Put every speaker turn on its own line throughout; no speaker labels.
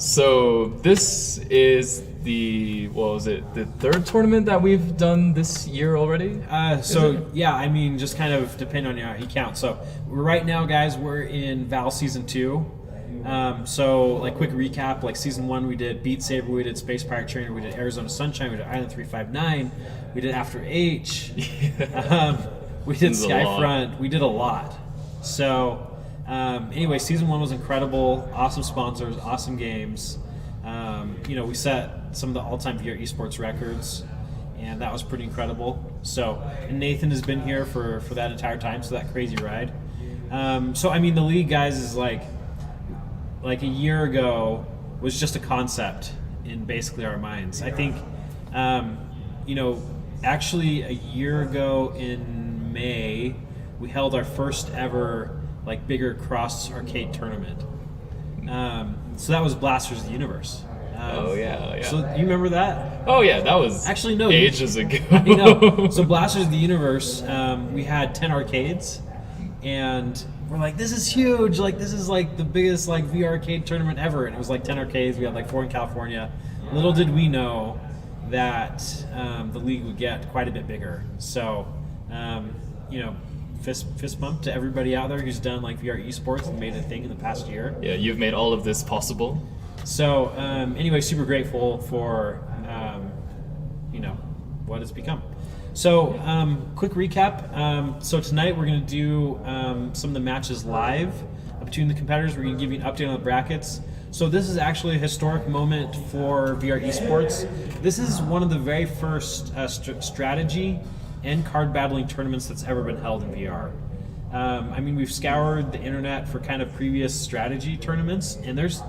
So this is the third tournament that we've done this year already?
Yeah, I mean, just kind of depend on how you count. So right now, guys, we're in Val Season 2. Quick recap, like Season 1 we did Beat Saber, we did Space Pirate Trainer, we did Arizona Sunshine, we did Island 359, we did After H, we did Skyfront, we did a lot. So anyway, Season 1 was incredible, awesome sponsors, awesome games. We set some of the all-time VR esports records, and that was pretty incredible. So, and Nathan has been here for that entire time, so that crazy ride. The league, guys, is like a year ago was just a concept in basically our minds. I think, actually a year ago in May, we held our first ever bigger cross arcade tournament. So that was Blasters of the Universe.
Yeah.
So you remember that?
Oh yeah, that was
actually no
ages ago.
I know. So Blasters of the Universe, we had 10 arcades, and we're like, this is huge. This is the biggest VR arcade tournament ever. And it was 10 arcades. We had 4 in California. Little did we know that the league would get quite a bit bigger. So, fist bump to everybody out there who's done VR esports and made a thing in the past year.
Yeah, you've made all of this possible.
So anyway, super grateful for what it's become. So quick recap. So tonight we're going to do some of the matches live between the competitors. We're going to give you an update on the brackets. So this is actually a historic moment for VR esports. This is one of the very first strategy and card battling tournaments that's ever been held in VR. We've scoured the internet for kind of previous strategy tournaments, and there's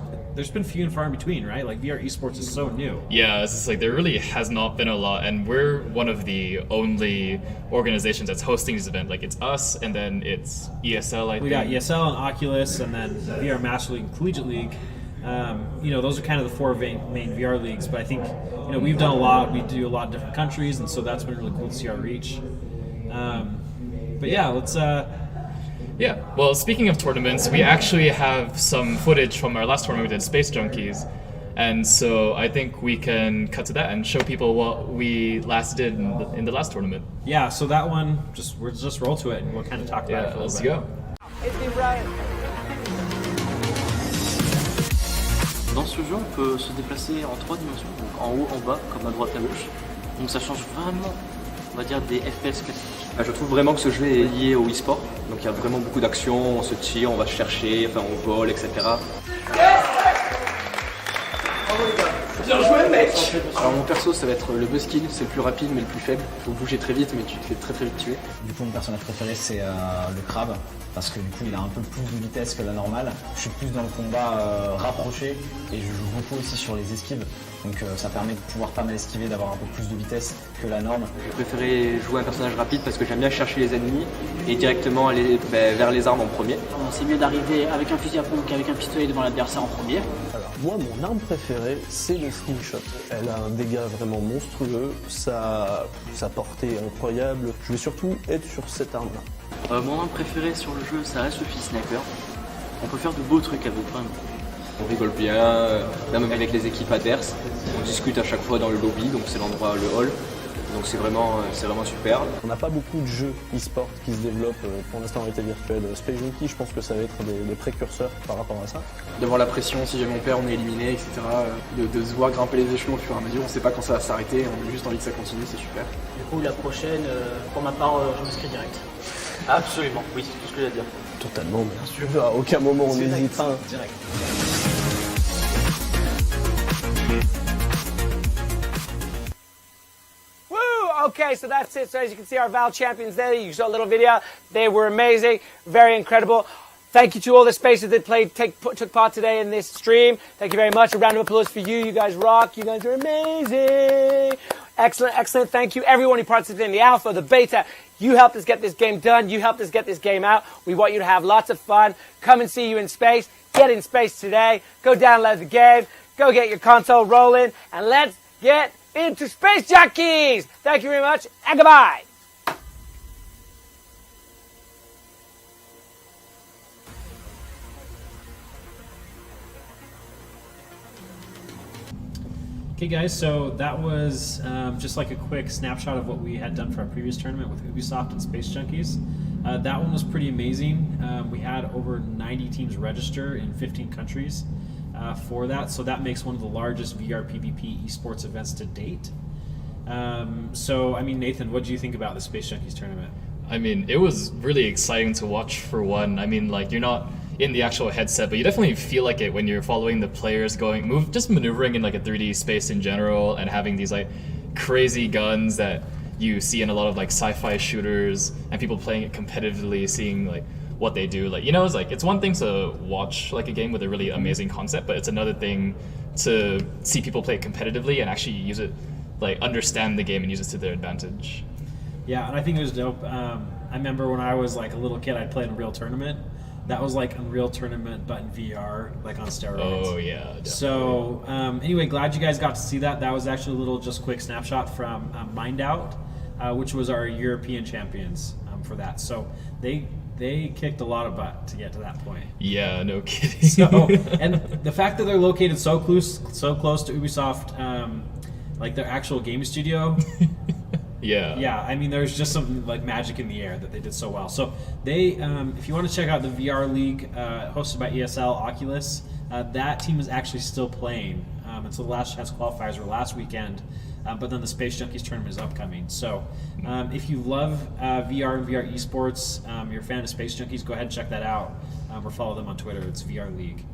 been few and far in between, right? VR esports is so new.
Yeah, it's just there really has not been a lot, and we're one of the only organizations that's hosting this event. It's us, and then it's ESL, I think.
We got ESL and Oculus, and then VR Master League and Collegiate League. Those are kind of the 4 main VR leagues, but I think, we've done a lot. We do a lot of different countries, and so that's been really cool to see our reach. Let's...
Yeah, well, speaking of tournaments, we actually have some footage from our last tournament we did, Space Junkies, and so I think we can cut to that and show people what we last did in the last tournament.
Yeah, so that one, we'll just roll to it and we'll kind of talk about it for a little bit.
Let's go.
Dans ce jeu, on peut se déplacer en 3 dimensions, donc en haut, en bas, comme à droite à gauche. Donc ça change vraiment, on va dire, des FPS classiques. Je trouve vraiment que ce jeu est lié au e-sport. Donc il y a vraiment beaucoup d'actions, on se tire, on va chercher, on vole, etc.
Bien joué, mec!
Alors mon perso, ça va être le buzzkill, c'est le plus rapide mais le plus faible. Faut bouger très vite, mais tu te fais très très vite tuer.
Du coup, mon personnage préféré, c'est le crabe, parce que du coup, il a un peu plus de vitesse que la normale. Je suis plus dans le combat rapproché, et je joue beaucoup aussi sur les esquives. Donc ça permet de pouvoir pas mal esquiver, d'avoir un peu plus de vitesse que la norme.
Je préférais jouer un personnage rapide parce que j'aime bien chercher les ennemis et directement aller vers les armes en premier.
C'est mieux d'arriver avec un fusil à pompe qu'avec un pistolet devant l'adversaire en premier.
Alors moi, mon arme préférée, c'est le slingshot. Elle a un dégât vraiment monstrueux, sa portée est incroyable. Je vais surtout être sur cette arme-là.
Mon arme préférée sur le jeu, ça reste le fusil sniper. On peut faire de beaux trucs avec vraiment. On rigole bien, même avec les équipes adverses. On discute à chaque fois dans le lobby, donc c'est l'endroit, le hall. Donc c'est vraiment super.
On n'a pas beaucoup de jeux e-sport qui se développent pour l'instant en réalité virtuelle. Space Junkie, je pense que ça va être des précurseurs par rapport à ça.
Devant la pression, si jamais on perd, on est éliminé, etc. De se voir grimper les échelons au fur et à mesure, on ne sait pas quand ça va s'arrêter, on a juste envie que ça continue, c'est super.
Du coup, la prochaine, pour ma part, je m'inscris direct.
Absolument, oui, c'est tout ce que j'ai à dire.
Totalement, bien sûr. À aucun moment on n'hésite pas.
Direct.
Okay, so that's it. So as you can see, our Val champions there, you saw a little video. They were amazing, very incredible. Thank you to all the spacers that took part today in this stream. Thank you very much. A round of applause for you. You guys rock. You guys are amazing. Excellent, excellent. Thank you, everyone who participated in the alpha, the beta. You helped us get this game done. You helped us get this game out. We want you to have lots of fun. Come and see you in space. Get in space today. Go download the game. Go get your console rolling. And let's get into Space Junkies. Thank you very much, and goodbye.
Okay, guys, so that was just like a quick snapshot of what we had done for our previous tournament with Ubisoft and Space Junkies. That one was pretty amazing. We had over 90 teams register in 15 countries for that, so that makes one of the largest VR PvP esports events to date. So, I mean, Nathan, what do you think about the Space Junkies tournament?
I mean, it was really exciting to watch for one. I mean, like, you're not in the actual headset, but you definitely feel like it when you're following the players just maneuvering in like a 3D space in general, and having these like crazy guns that you see in a lot of like sci-fi shooters, and people playing it competitively, seeing like what they do. Like, you know, it's one thing to watch like a game with a really amazing concept, but it's another thing to see people play it competitively and actually use it, like understand the game and use it to their advantage.
Yeah, and I think it was dope. I remember when I was like a little kid, I'd play in a real tournament. That was like Unreal Tournament, but in VR, like on steroids.
Oh yeah, definitely.
So anyway, glad you guys got to see that. That was actually a little just quick snapshot from Mind Out, which was our European champions for that. So they kicked a lot of butt to get to that point.
Yeah, no kidding.
So, and the fact that they're located so close to Ubisoft, like their actual game studio. Yeah, I mean, there's just some like magic in the air that they did so well. So they, if you want to check out the VR League hosted by ESL Oculus, that team is actually still playing. And so the last chance qualifiers were last weekend, but then the Space Junkies tournament is upcoming. So if you love VR and VR esports, you're a fan of Space Junkies, go ahead and check that out, or follow them on Twitter. It's VR League.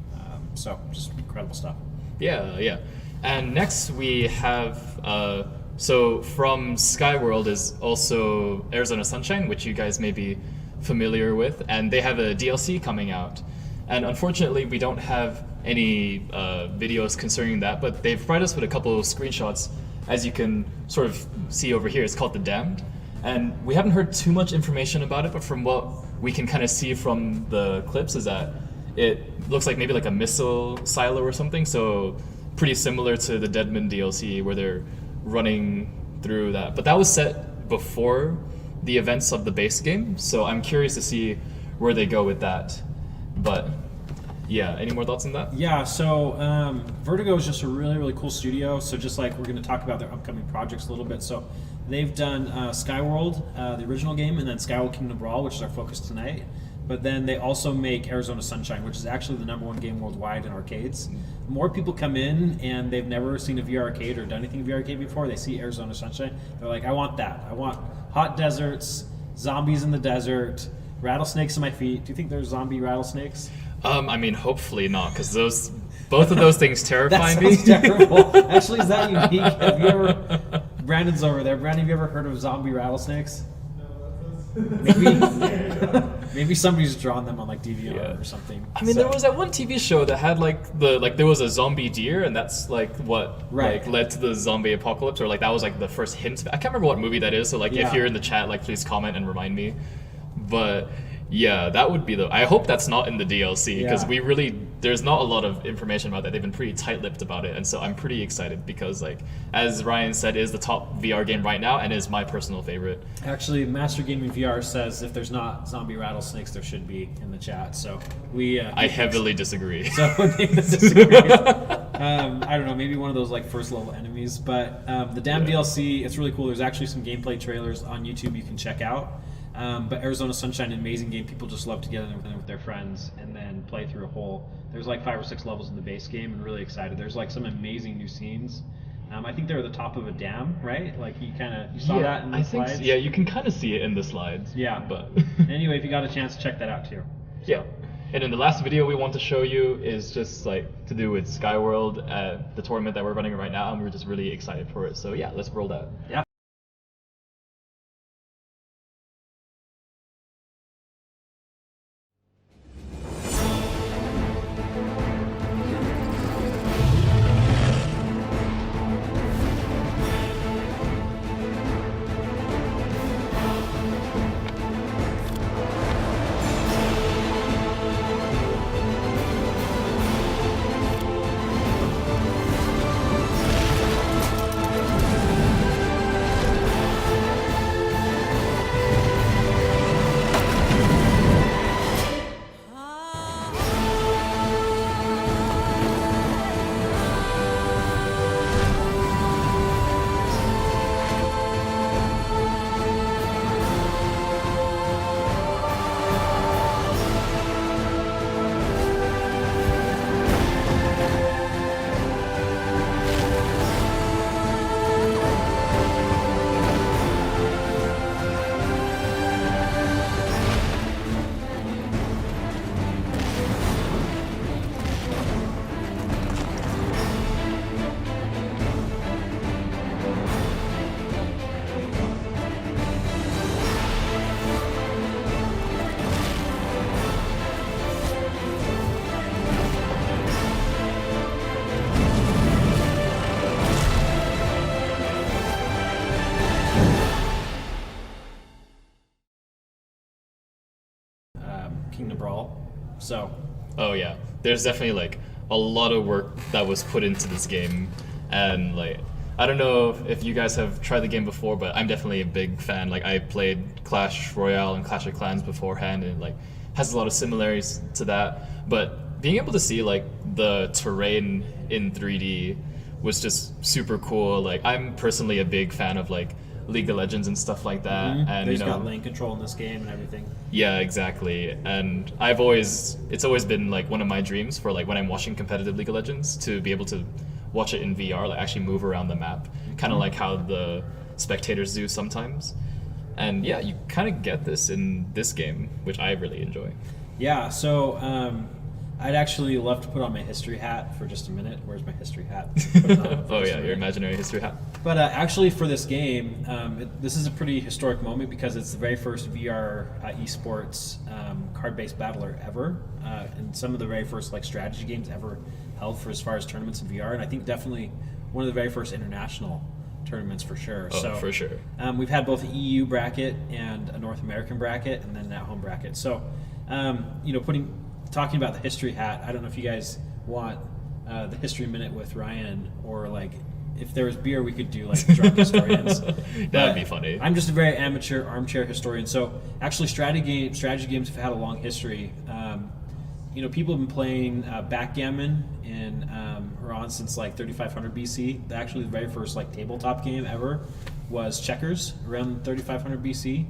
So just incredible stuff.
Yeah. And next we have. So from Skyworld is also Arizona Sunshine, which you guys may be familiar with, and they have a DLC coming out. And unfortunately, we don't have any videos concerning that, but they've provided us with a couple of screenshots, as you can sort of see over here. It's called The Damned. And we haven't heard too much information about it, but from what we can kind of see from the clips is that it looks like maybe like a missile silo or something, so pretty similar to the Deadman DLC where they're running through that. But that was set before the events of the base game, so I'm curious to see where they go with that. But yeah, any more thoughts on that?
Yeah, so Vertigo is just a really, really cool studio. So just like we're going to talk about their upcoming projects a little bit. So they've done Skyworld, the original game, and then Skyworld Kingdom Brawl, which is our focus tonight. But then they also make Arizona Sunshine, which is actually the #1 game worldwide in arcades. More people come in and they've never seen a VR arcade or done anything VR arcade before. They see Arizona Sunshine. They're like, I want that. I want hot deserts, zombies in the desert, rattlesnakes on my feet. Do you think there's zombie rattlesnakes?
I mean, hopefully not, because both of those things terrify
that
me.
sounds terrible. Actually, is that unique? Have you ever... Brandon's over there. Brandon, have you ever heard of zombie rattlesnakes? Maybe somebody's drawn them on like DVR or something.
I mean, there was that one TV show that had there was a zombie deer, and that's like what led to the zombie apocalypse, or like that was like the first hint. I can't remember what movie that is. So like, if you're in the chat, like please comment and remind me. But yeah, that would be I hope that's not in the DLC, because there's not a lot of information about that. They've been pretty tight-lipped about it, and so I'm pretty excited because, like, as Ryan said, it is the top VR game right now and is my personal favorite.
Actually, Master Gaming VR says if there's not zombie rattlesnakes, there should be in the chat. So I
heavily disagree.
So Nathan disagrees. I don't know, maybe one of those like first level enemies. But the damn DLC, it's really cool. There's actually some gameplay trailers on YouTube you can check out. But Arizona Sunshine, an amazing game. People just love to get in there with their friends and then play through a whole. There's like 5 or 6 levels in the base game, and really excited. There's like some amazing new scenes. I think they're at the top of a dam, right? Like you saw that in the slides.
So. Yeah, you can kind of see it in the slides.
Yeah,
but
anyway, if you got a chance, check that out too.
Yeah, and in the last video we want to show you is just like to do with Skyworld, the tournament that we're running right now, and we're just really excited for it. So yeah, let's roll that.
Yeah. King of Brawl. So,
Oh yeah, there's definitely like a lot of work that was put into this game, and like I don't know if you guys have tried the game before, but I'm definitely a big fan. Like I played Clash Royale and Clash of Clans beforehand, and like has a lot of similarities to that. But being able to see like the terrain in 3D was just super cool. Like I'm personally a big fan of like League of Legends and stuff like that. And
they've
you know,
got lane control in this game and everything.
yeah, exactly. And it's always been like one of my dreams for like when I'm watching competitive League of Legends to be able to watch it in VR, like actually move around the map, kind of like how the spectators do sometimes. And yeah, you kind of get this in this game, which I really enjoy.
Yeah, so I'd actually love to put on my history hat for just a minute. Where's my history hat? Put it on for
Oh
just
yeah,
a
your
minute.
imaginary history hat.
But actually, for this game, this is a pretty historic moment because it's the very first VR esports card-based battler ever, and some of the very first like strategy games ever held for as far as tournaments in VR, and I think definitely one of the very first international tournaments for sure.
Oh,
So
for sure.
we've had both an EU bracket and a North American bracket, and then an at-home bracket. So you know, talking about the history hat, I don't know if you guys want the history minute with Ryan, or like if there was beer we could do like drunk historians.
That'd
But
be funny.
I'm just a very amateur armchair historian. So actually strategy games have had a long history. You know, people have been playing backgammon in Iran since like 3500 BC. Actually, the very first like tabletop game ever was checkers around 3500 BC.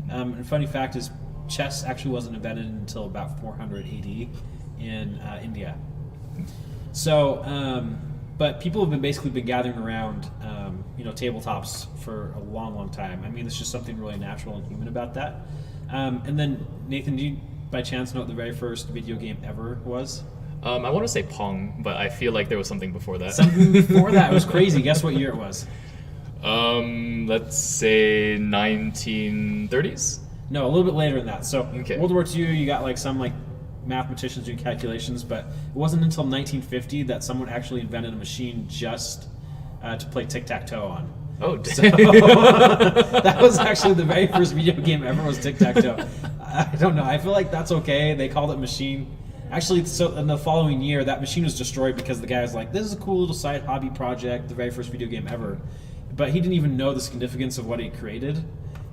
And funny fact is, chess actually wasn't invented until about 400 AD in India. So, but people have basically been gathering around, you know, tabletops for a long, long time. I mean, it's just something really natural and human about that. And then, Nathan, do you by chance know what the very first video game ever was?
I want to say Pong, but I feel like there was something before that.
Something before that. It was crazy. Guess what year it was?
Let's say 1930s.
No, a little bit later than that. So
Okay.
World War II, you got like some like mathematicians doing calculations, but it wasn't until 1950 that someone actually invented a machine just to play tic-tac-toe on.
Oh, dang.
So that was actually the very first video game ever was tic-tac-toe. I don't know. I feel like that's okay. They called it machine. Actually, so in the following year, that machine was destroyed because the guy was like, this is a cool little side hobby project, the very first video game ever. But he didn't even know the significance of what he created.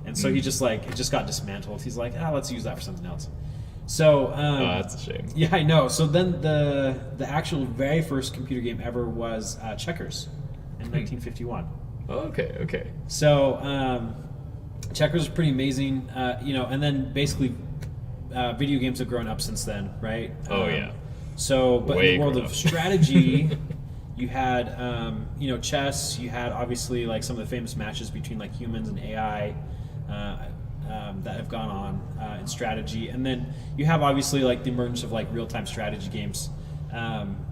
And so he just like, it just got dismantled. He's like, let's use that for something else. So,
Oh, that's a shame.
yeah, I know. So then the actual very first computer game ever was checkers in 1951.
Oh, okay.
So checkers is pretty amazing, you know, and then basically video games have grown up since then, right?
Oh, yeah.
So, but
Way
in the world
grown
of
up.
strategy, you had, you know, chess. You had obviously like some of the famous matches between like humans and AI that have gone on in strategy, and then you have obviously like the emergence of like real-time strategy games.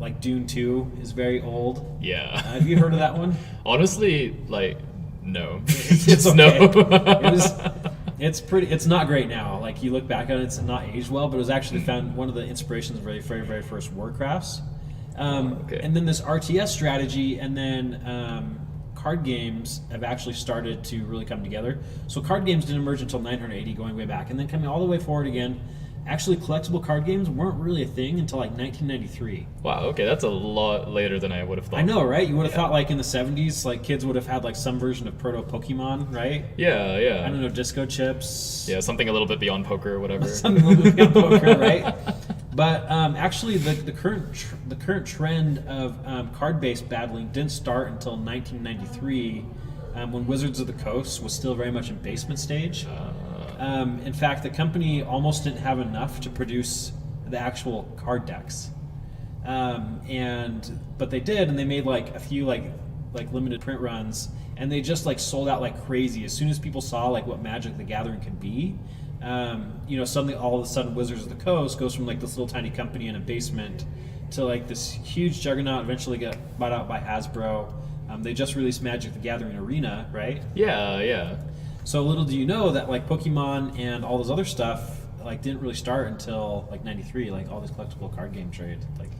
Like Dune 2 is very old.
Yeah.
Have you heard of that one?
Honestly, like, no.
It's
Just
okay.
no.
It's not great now. Like you look back on it, it's not aged well, but it was actually found one of the inspirations of the very first Warcrafts.
Okay.
And then this RTS strategy, and then card games have actually started to really come together. So card games didn't emerge until 980, going way back, and then coming all the way forward again. Actually, collectible card games weren't really a thing until like 1993.
Wow, okay, that's a lot later than I would have thought.
I know, right? You would have thought like in the 70s, like kids would have had like some version of proto Pokemon, right?
Yeah.
I don't know, disco chips.
Yeah, something a little bit beyond poker or whatever.
Something a little bit beyond poker, right? But actually, the current trend of card-based battling didn't start until 1993, when Wizards of the Coast was still very much in basement stage. In fact, the company almost didn't have enough to produce the actual card decks, but they did, and they made like a few like limited print runs, and they just like sold out like crazy. As soon as people saw like what Magic the Gathering could be, you know, suddenly all of a sudden Wizards of the Coast goes from like this little tiny company in a basement to like this huge juggernaut. Eventually got bought out by Hasbro. They just released Magic the Gathering Arena, right?
Yeah.
So little do you know that like Pokemon and all this other stuff like didn't really start until like 93, like all this collectible card game trade. Like,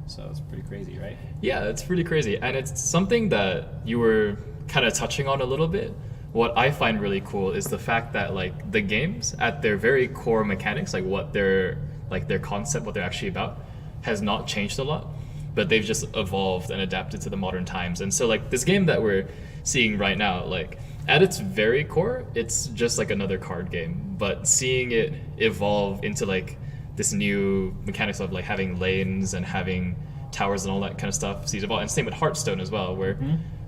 so it's pretty crazy, right?
Yeah, it's pretty crazy. And it's something that you were kind of touching on a little bit. What I find really cool is the fact that like the games at their very core mechanics, like what they're like their concept, what they're actually about, has not changed a lot, but they've just evolved and adapted to the modern times. And so like this game that we're seeing right now, like at its very core, it's just like another card game, but seeing it evolve into like this new mechanics of like having lanes and having towers and all that kind of stuff, sees evolve. And same with Hearthstone as well, where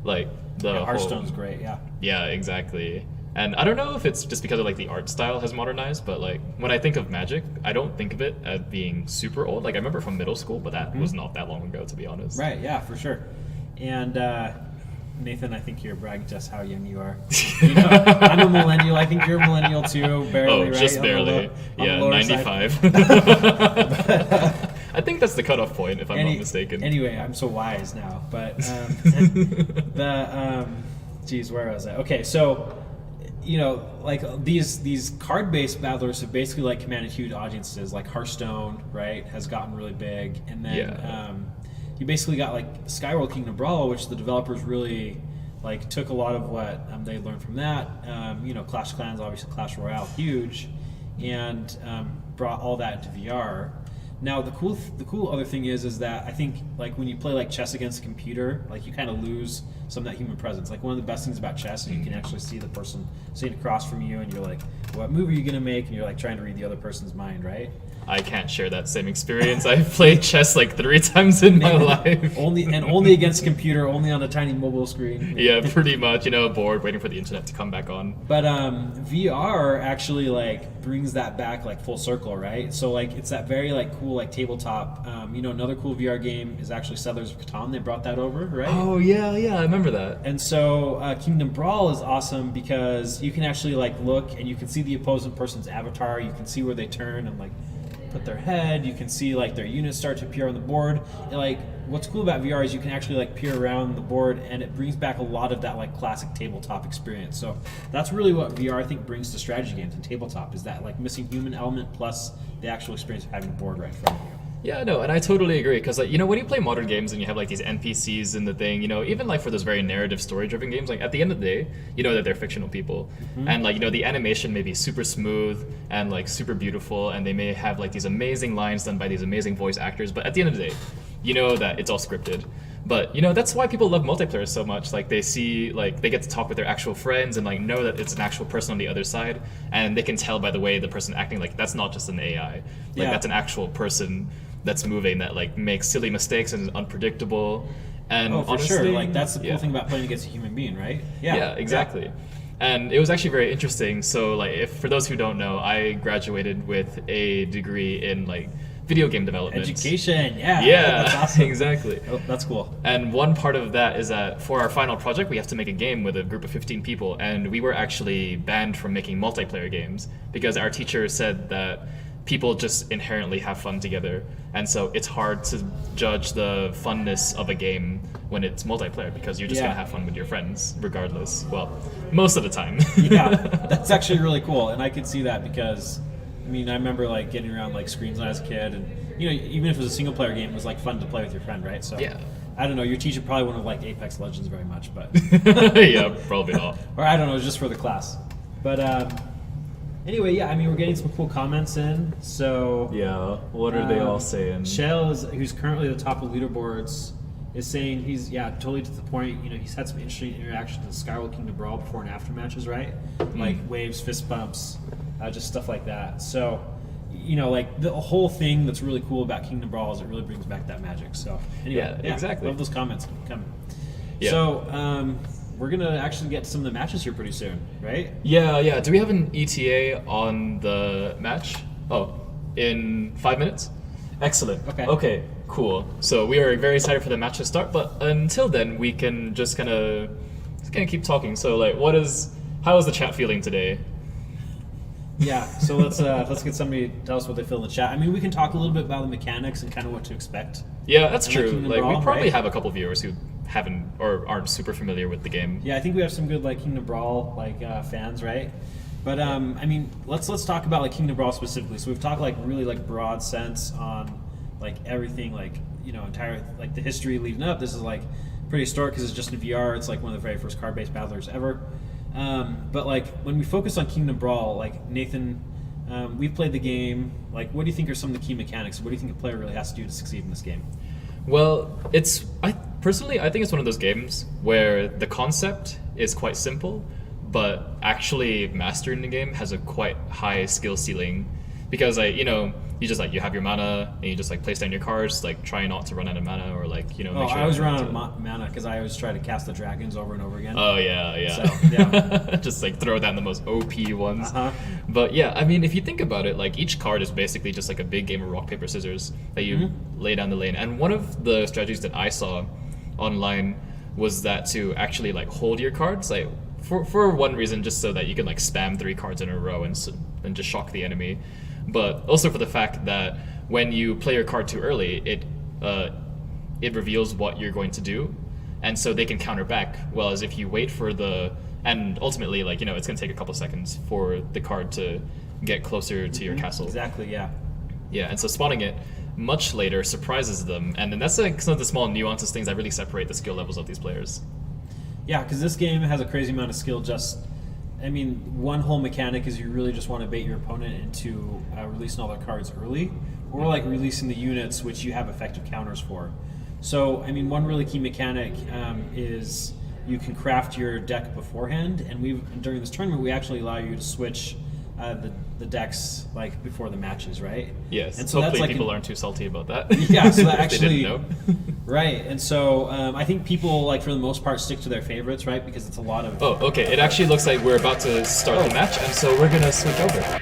like the
Hearthstone's great, yeah.
Yeah, exactly. And I don't know if it's just because of like the art style has modernized, but like when I think of Magic, I don't think of it as being super old. Like I remember from middle school, but that was not that long ago, to be honest.
Right, yeah, for sure. And Nathan, I think you're bragging just how young you are. You know, I'm a millennial. I think you're a millennial too, barely, right?
Just barely.
On
Yeah,
the
95. I think that's the cutoff point, if I'm not mistaken.
Anyway, I'm so wise now. But geez, where was I? Okay, so you know, like these card-based battlers have basically like commanded huge audiences. Like Hearthstone, right, has gotten really big, and then you basically got like Skyworld Kingdom Brawl, which the developers really like took a lot of what they learned from that. You know, Clash of Clans, obviously Clash Royale, huge, and brought all that into VR. Now the cool other thing is that I think like when you play like chess against a computer, like you kind of lose some of that human presence. Like one of the best things about chess is you can actually see the person sitting across from you, and you're like, what move are you gonna make? And you're like trying to read the other person's mind, right?
I can't share that same experience. I've played chess like 3 times in my life.
only against a computer, only on a tiny mobile screen.
Yeah, pretty much. You know, bored, waiting for the internet to come back on.
But VR actually like brings that back like full circle, right? So like it's that very like cool like tabletop. You know, another cool VR game is actually Settlers of Catan. They brought that over, right?
Oh yeah, I remember that.
And so Kingdom Brawl is awesome because you can actually like look and you can see the opposing person's avatar. You can see where they turn and like put their head. You can see like their units start to appear on the board. And, like what's cool about VR is you can actually like peer around the board, and it brings back a lot of that like classic tabletop experience. So that's really what VR I think brings to strategy games and tabletop, is that like missing human element plus the actual experience of having a board right in front of you.
Yeah, no, and I totally agree, because like, you know, when you play modern games and you have like these NPCs in the thing, you know, even like for those very narrative story-driven games, like at the end of the day, you know that they're fictional people, and like, you know, the animation may be super smooth and like super beautiful, and they may have like these amazing lines done by these amazing voice actors, but at the end of the day, you know that it's all scripted. But you know, that's why people love multiplayer so much. Like they see, like they get to talk with their actual friends and like know that it's an actual person on the other side, and they can tell by the way the person acting, like that's not just an AI, like that's an actual person that's moving, that like makes silly mistakes and is unpredictable. And
for
honestly,
sure, like that's the cool thing about playing against a human being, right?
Yeah, exactly. And it was actually very interesting. So like, if for those who don't know, I graduated with a degree in like video game development.
Education,
that's awesome. Exactly.
Oh, that's cool.
And one part of that is that for our final project, we have to make a game with a group of 15 people, and we were actually banned from making multiplayer games because our teacher said that people just inherently have fun together, and so it's hard to judge the funness of a game when it's multiplayer, because you're just gonna have fun with your friends regardless. Well, most of the time.
That's actually really cool, and I could see that because I mean, I remember like getting around like screens when I was a kid, and you know, even if it was a single player game, it was like fun to play with your friend, right? So I don't know, your teacher probably wouldn't have liked Apex Legends very much, but
yeah, probably not.
Or I don't know, just for the class. But anyway, I mean, we're getting some cool comments in. So
what are they all saying?
Shell, who's currently at the top of leaderboards, is saying he's totally to the point. You know, he's had some interesting interactions with Skyworld Kingdom Brawl before and after matches, right? Like waves, fist bumps, just stuff like that. So, you know, like the whole thing that's really cool about Kingdom Brawl is it really brings back that magic. So anyway,
exactly.
Love those comments coming. So we're gonna actually get to some of the matches here pretty soon, right?
Yeah. Do we have an ETA on the match? Oh, in 5 minutes? Excellent. Okay, cool. So we are very excited for the match to start, but until then, we can just kind of keep talking. So like, how is the chat feeling today?
Yeah, so let's get somebody to tell us what they feel in the chat. I mean, we can talk a little bit about the mechanics and kind of what to expect.
Yeah, that's true. Like
Brawl,
we probably have a couple viewers who haven't or aren't super familiar with the game.
Yeah, I think we have some good like Kingdom Brawl like fans, right? But I mean, let's talk about like Kingdom Brawl specifically. So we've talked like really like broad sense on like everything, like, you know, entire like the history leading up. This is like pretty historic because it's just in VR. It's like one of the very first card-based battlers ever. But like when we focus on Kingdom Brawl, like Nathan We've played the game. Like, what do you think are some of the key mechanics? What do you think a player really has to do to succeed in this game?
Well, I think it's one of those games where the concept is quite simple, but actually mastering the game has a quite high skill ceiling, because you just you have your mana and you just place down your cards, try not to run out of mana, or make sure
I always run out of mana because I always try to cast the dragons over and over again.
Oh yeah.
So, yeah.
Just throw down the most OP ones.
Uh-huh.
But yeah, I mean, if you think about it, each card is basically just a big game of rock paper scissors that you lay down the lane. And one of the strategies that I saw online was that to actually hold your cards, for one reason, just so that you can spam 3 cards in a row and just shock the enemy, but also for the fact that when you play your card too early, it reveals what you're going to do, and so they can counter back. Whereas if you wait for and ultimately it's going to take a couple seconds for the card to get closer to your castle.
Exactly. Yeah.
Yeah, and so spawning it much later surprises them, and then that's some of the small nuances, things that really separate the skill levels of these players.
Yeah, because this game has a crazy amount of skill. One whole mechanic is you really just want to bait your opponent into releasing all their cards early, or releasing the units which you have effective counters for. So, one really key mechanic is you can craft your deck beforehand, and during this tournament we actually allow you to switch the decks before the matches, right?
Yes.
And so
hopefully
that's
people aren't too salty about that.
Yeah. So that
They didn't
actually,
know.
right? And so I think people for the most part stick to their favorites, right? Because it's a lot of.
Oh, okay. It actually looks like we're about to start the match, and so we're gonna switch over.